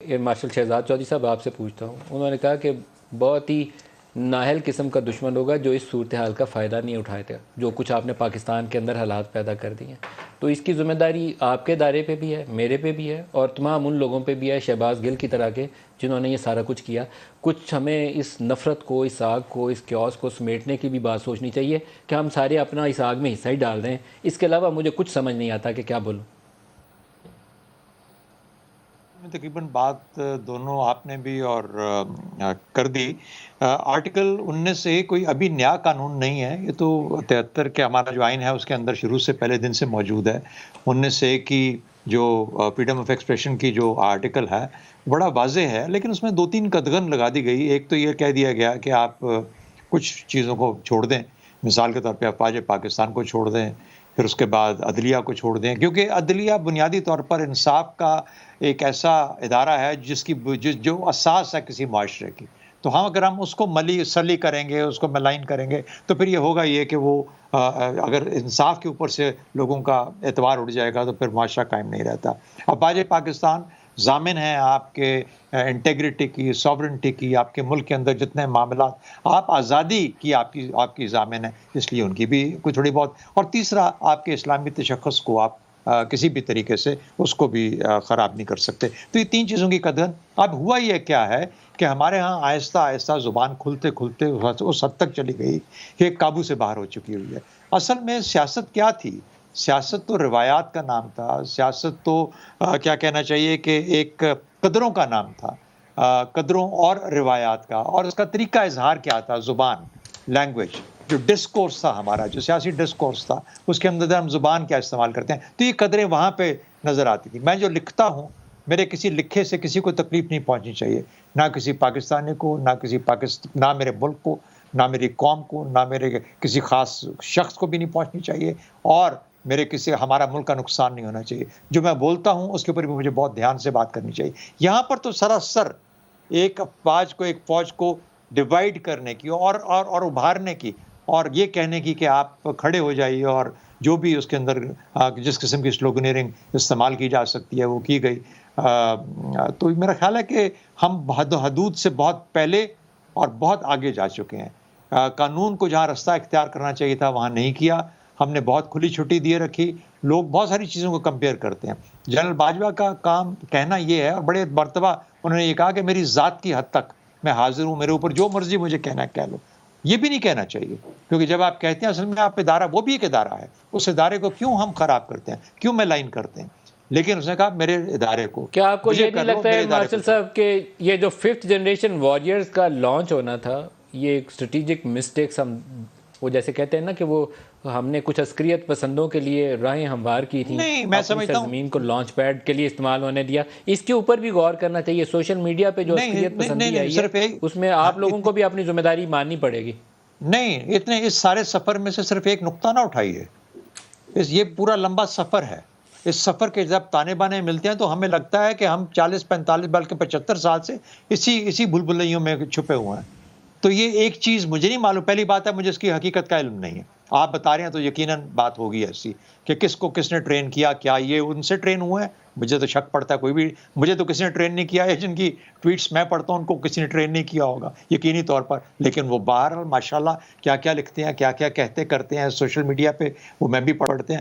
Martial Shahzad Chaudhry صاحب آپ سے پوچھتا ہوں، انہوں نے کہا کہ بہت ہی نااہل قسم کا دشمن ہوگا جو اس صورتحال کا فائدہ نہیں اٹھائے تھے، جو کچھ آپ نے پاکستان کے اندر حالات پیدا کر دی ہیں۔ تو اس کی ذمہ داری آپ کے ادارے پہ بھی ہے، میرے پہ بھی ہے، اور تمام ان لوگوں پہ بھی ہے شہباز گل کی طرح کے جنہوں نے یہ سارا کچھ کیا۔ کچھ ہمیں اس نفرت کو، اس آگ کو، اس کیوس کو سمیٹنے کی بھی بات سوچنی چاہیے کہ ہم سارے اپنا اس آگ میں حصہ ہی ڈال رہے ہیں۔ اس کے علاوہ مجھے کچھ سمجھ نہیں آتا کہ کیا بولوں۔ تقریباً بات دونوں آپ نے بھی اور کر دی۔ آرٹیکل 19A کوئی ابھی نیا قانون نہیں ہے، یہ تو 73 کے ہمارا جو آئین ہے اس کے اندر شروع سے پہلے دن سے موجود ہے۔ 19A کی جو فریڈم آف ایکسپریشن کی جو آرٹیکل ہے بڑا واضح ہے، لیکن اس میں 2-3 قدغن لگا دی گئی۔ ایک تو یہ کہہ دیا گیا کہ آپ کچھ چیزوں کو چھوڑ دیں، مثال کے طور پہ افواج پاکستان کو چھوڑ دیں، پھر اس کے بعد عدلیہ کو چھوڑ دیں، کیونکہ عدلیہ بنیادی طور پر انصاف کا ایک ایسا ادارہ ہے جو اساس ہے کسی معاشرے کی۔ تو ہم اگر ہم اس کو سلی کریں گے، اس کو ملائن کریں گے، تو پھر یہ ہوگا یہ کہ وہ اگر انصاف کے اوپر سے لوگوں کا اعتبار اٹھ جائے گا تو پھر معاشرہ قائم نہیں رہتا۔ افواج پاکستان ضامن ہیں آپ کے انٹیگریٹی کی، سوورنٹی کی، آپ کے ملک کے اندر جتنے معاملات، آپ آزادی کی آپ کی ضامن ہے، اس لیے ان کی بھی کوئی تھوڑی بہت۔ اور تیسرا، آپ کے اسلامی تشخص کو آپ کسی بھی طریقے سے اس کو بھی خراب نہیں کر سکتے۔ تو یہ 3 چیزوں کی قدر۔ اب ہوا یہ کیا ہے کہ ہمارے ہاں آہستہ آہستہ زبان کھلتے کھلتے اس حد تک چلی گئی کہ قابو سے باہر ہو چکی ہوئی ہے۔ اصل میں سیاست کیا تھی؟ سیاست تو روایات کا نام تھا، سیاست تو کیا کہنا چاہیے کہ ایک قدروں کا نام تھا، قدروں اور روایات کا، اور اس کا طریقہ اظہار کیا تھا؟ زبان، لینگویج، جو ڈسکورس تھا ہمارا، جو سیاسی ڈسکورس تھا، اس کے اندر ہم زبان کیا استعمال کرتے ہیں، تو یہ قدریں وہاں پہ نظر آتی تھی۔ میں جو لکھتا ہوں، میرے کسی لکھے سے کسی کو تکلیف نہیں پہنچنی چاہیے، نہ کسی پاکستانی کو، نہ میرے ملک کو، نہ میری قوم کو، نہ میرے کسی خاص شخص کو بھی نہیں پہنچنی چاہیے، اور ہمارا ملک کا نقصان نہیں ہونا چاہیے۔ جو میں بولتا ہوں اس کے اوپر بھی مجھے بہت دھیان سے بات کرنی چاہیے۔ یہاں پر تو سراسر ایک فوج کو ڈیوائیڈ کرنے کی اور ابھارنے کی، اور یہ کہنے کی کہ آپ کھڑے ہو جائیے، اور جو بھی اس کے اندر جس قسم کی سلوگنیرنگ استعمال کی جا سکتی ہے وہ کی گئی۔ تو میرا خیال ہے کہ ہم حدود سے بہت پہلے اور بہت آگے جا چکے ہیں۔ قانون کو جہاں رستہ اختیار کرنا چاہیے تھا وہاں نہیں کیا، ہم نے بہت کھلی چھٹی دیے رکھی۔ لوگ بہت ساری چیزوں کو کمپیئر کرتے ہیں۔ جنرل باجوہ کا کام کہنا یہ ہے، اور بڑے مرتبہ انہوں نے یہ کہا کہ میری ذات کی حد تک میں حاضر ہوں، میرے اوپر جو مرضی مجھے کہنا ہے کہہ لو۔ یہ بھی نہیں کہنا چاہیے، کیونکہ جب آپ کہتے ہیں اصل میں آپ ادارہ، وہ بھی ایک ادارہ ہے، اس ادارے کو کیوں ہم خراب کرتے ہیں، کیوں میں لائن کرتے ہیں؟ لیکن اس نے کہا میرے ادارے کو، کیا آپ کو مجھے یہ نہیں کر لو، لگتا میرے ہے ادارے کو مارشل صاحب کہ یہ جو 5th جنریشن وارئرز کا لانچ ہونا تھا، یہ ایک اسٹریٹجک مسٹیکس، وہ جیسے کہتے ہیں نا کہ وہ ہم نے کچھ عسکریت پسندوں کے لیے راہیں ہموار کی تھیں، نہیں، میں اپنی سمجھتا ہوں سرزمین کو لانچ پیڈ کے لیے استعمال ہونے دیا۔ اس کے اوپر بھی غور کرنا چاہیے۔ سوشل میڈیا پہ جو عسکریت پسندی نہیں، آئی ہے صرف ایک، اس میں آپ لوگوں کو بھی اپنی ذمہ داری ماننی پڑے گی۔ نہیں، اس سارے سفر میں سے صرف ایک نقطہ نہ اٹھائیے۔ یہ پورا لمبا سفر ہے۔ اس سفر کے جب تانے بانے ملتے ہیں تو ہمیں لگتا ہے کہ ہم 40-45 بلکہ 75 سال سے اسی بھول بھلیوں میں چھپے ہوئے ہیں۔ تو یہ ایک چیز مجھے نہیں معلوم، پہلی بات ہے مجھے اس کی حقیقت کا علم نہیں ہے۔ آپ بتا رہے ہیں تو یقیناً بات ہوگی ایسی کہ کس نے ٹرین کیا، کیا یہ ان سے ٹرین ہوئے ہیں؟ مجھے تو شک پڑتا ہے مجھے تو کسی نے ٹرین نہیں کیا ہے۔ جن کی ٹویٹس میں پڑھتا ہوں ان کو کسی نے ٹرین نہیں کیا ہوگا یقینی طور پر، لیکن وہ باہر ماشاءاللہ کیا کیا لکھتے ہیں، کیا کیا کہتے کرتے ہیں سوشل میڈیا پہ، وہ میں بھی پڑھتے ہیں۔